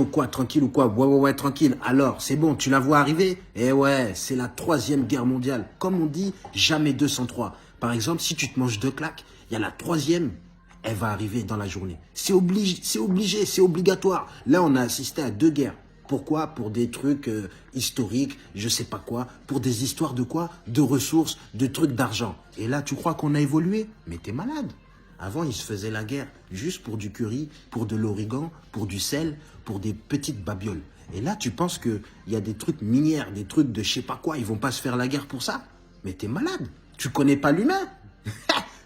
Donc quoi, tranquille ou quoi? Ouais, tranquille. Alors, c'est bon, tu la vois arriver? Eh ouais, c'est la 3e guerre mondiale. Comme on dit, jamais 203. Par exemple, si tu te manges 2 claques, il y a la 3e, elle va arriver dans la journée. C'est obligé, c'est obligatoire. Là, on a assisté à 2 guerres. Pourquoi? Pour des trucs historiques, je sais pas quoi. Pour des histoires de quoi? De ressources, de trucs d'argent. Et là, tu crois qu'on a évolué? Mais t'es malade. Avant, ils se faisaient la guerre juste pour du curry, pour de l'origan, pour du sel, pour des petites babioles. Et là, tu penses qu'il y a des trucs minières, des trucs de je sais pas quoi, ils vont pas se faire la guerre pour ça? Mais t'es malade. Tu connais pas l'humain.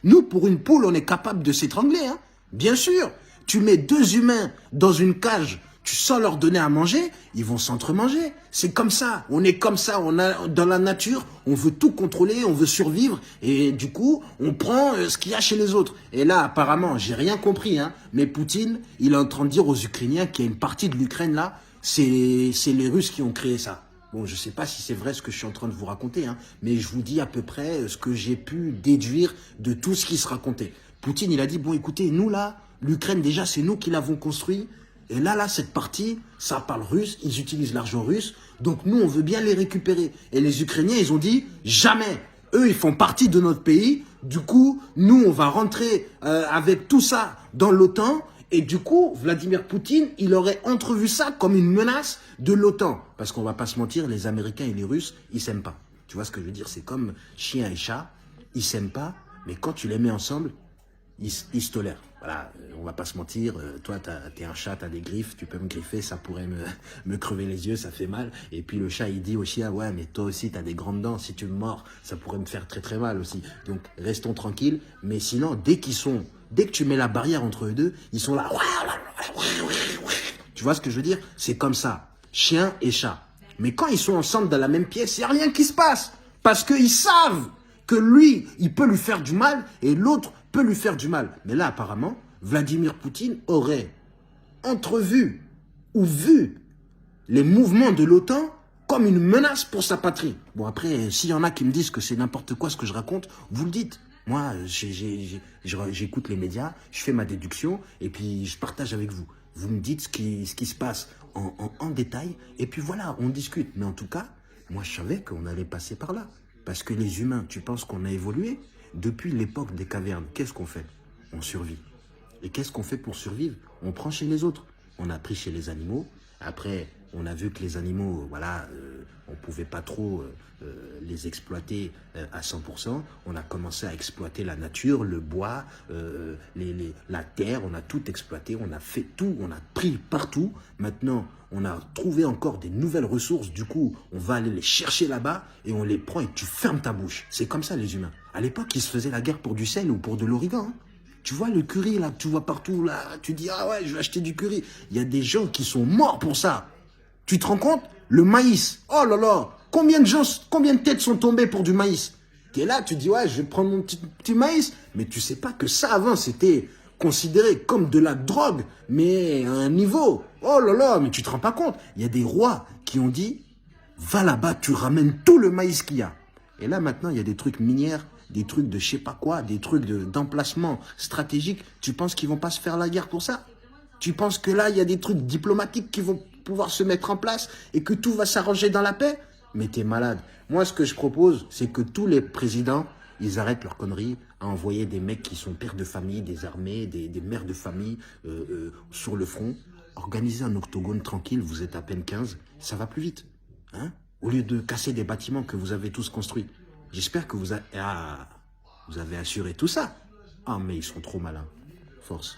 Nous, pour une poule, on est capable de s'étrangler. Hein. Bien sûr, tu mets 2 humains dans une cage, tu sens leur donner à manger, ils vont s'entremanger. C'est comme ça, on est comme ça, on a dans la nature, on veut tout contrôler, on veut survivre, et du coup, on prend ce qu'il y a chez les autres. Et là, apparemment, j'ai rien compris, hein, mais Poutine, il est en train de dire aux Ukrainiens qu'il y a une partie de l'Ukraine là, c'est les Russes qui ont créé ça. Bon, je sais pas si c'est vrai ce que je suis en train de vous raconter, hein, mais je vous dis à peu près ce que j'ai pu déduire de tout ce qui se racontait. Poutine, il a dit, bon, écoutez, nous là, l'Ukraine, déjà, c'est nous qui l'avons construit. Et là, cette partie, ça parle russe, ils utilisent l'argent russe, donc nous, on veut bien les récupérer. Et les Ukrainiens, ils ont dit, jamais. Eux, ils font partie de notre pays, du coup, nous, on va rentrer avec tout ça dans l'OTAN, et du coup, Vladimir Poutine, il aurait entrevu ça comme une menace de l'OTAN. Parce qu'on va pas se mentir, les Américains et les Russes, ils s'aiment pas. Tu vois ce que je veux dire? C'est comme chien et chat, ils s'aiment pas, mais quand tu les mets ensemble, ils se tolèrent. Voilà, on va pas se mentir, toi t'es un chat, t'as des griffes, tu peux me griffer, ça pourrait me crever les yeux, ça fait mal. Et puis le chat il dit au chien, ouais mais toi aussi t'as des grandes dents, si tu me mords, ça pourrait me faire très très mal aussi. Donc restons tranquilles, mais sinon dès que tu mets la barrière entre eux deux, ils sont là. Tu vois ce que je veux dire? C'est comme ça, chien et chat. Mais quand ils sont ensemble dans la même pièce, il n'y a rien qui se passe. Parce qu'ils savent que lui, il peut lui faire du mal et l'autre peut lui faire du mal. Mais là, apparemment, Vladimir Poutine aurait entrevu ou vu les mouvements de l'OTAN comme une menace pour sa patrie. Bon, après, s'il y en a qui me disent que c'est n'importe quoi ce que je raconte, vous le dites. Moi, j'écoute les médias, je fais ma déduction et puis je partage avec vous. Vous me dites ce qui se passe en détail et puis voilà, on discute. Mais en tout cas, moi, je savais qu'on allait passer par là. Parce que les humains, tu penses qu'on a évolué? Depuis l'époque des cavernes, qu'est-ce qu'on fait? On survit. Et qu'est-ce qu'on fait pour survivre? On prend chez les autres. On a pris chez les animaux. Après, on a vu que les animaux, voilà, on pouvait pas trop les exploiter à 100%. On a commencé à exploiter la nature, le bois, la terre. On a tout exploité. On a fait tout. On a pris partout. Maintenant, on a trouvé encore des nouvelles ressources. Du coup, on va aller les chercher là-bas et on les prend et tu fermes ta bouche. C'est comme ça, les humains. À l'époque, ils se faisaient la guerre pour du sel ou pour de l'origan. Hein. Tu vois le curry là que tu vois partout là, tu dis ah ouais je vais acheter du curry. Il y a des gens qui sont morts pour ça. Tu te rends compte? Le maïs, oh là là, combien de têtes sont tombées pour du maïs? Tu es là, tu dis ouais je vais prendre mon petit maïs, mais tu sais pas que ça avant c'était considéré comme de la drogue, mais à un niveau. Oh là là, mais tu te rends pas compte? Il y a des rois qui ont dit va là-bas, tu ramènes tout le maïs qu'il y a. Et là maintenant il y a des trucs minières, des trucs de je sais pas quoi, des trucs d'emplacement stratégique. Tu penses qu'ils vont pas se faire la guerre pour ça? Tu penses que là, il y a des trucs diplomatiques qui vont pouvoir se mettre en place et que tout va s'arranger dans la paix? Mais t'es malade. Moi, ce que je propose, c'est que tous les présidents, ils arrêtent leurs conneries à envoyer des mecs qui sont pères de famille, des armées, des mères de famille sur le front. Organisez un octogone tranquille, vous êtes à peine 15, ça va plus vite. Hein? Au lieu de casser des bâtiments que vous avez tous construits. J'espère que vous avez assuré tout ça. Ah, mais ils sont trop malins. Force.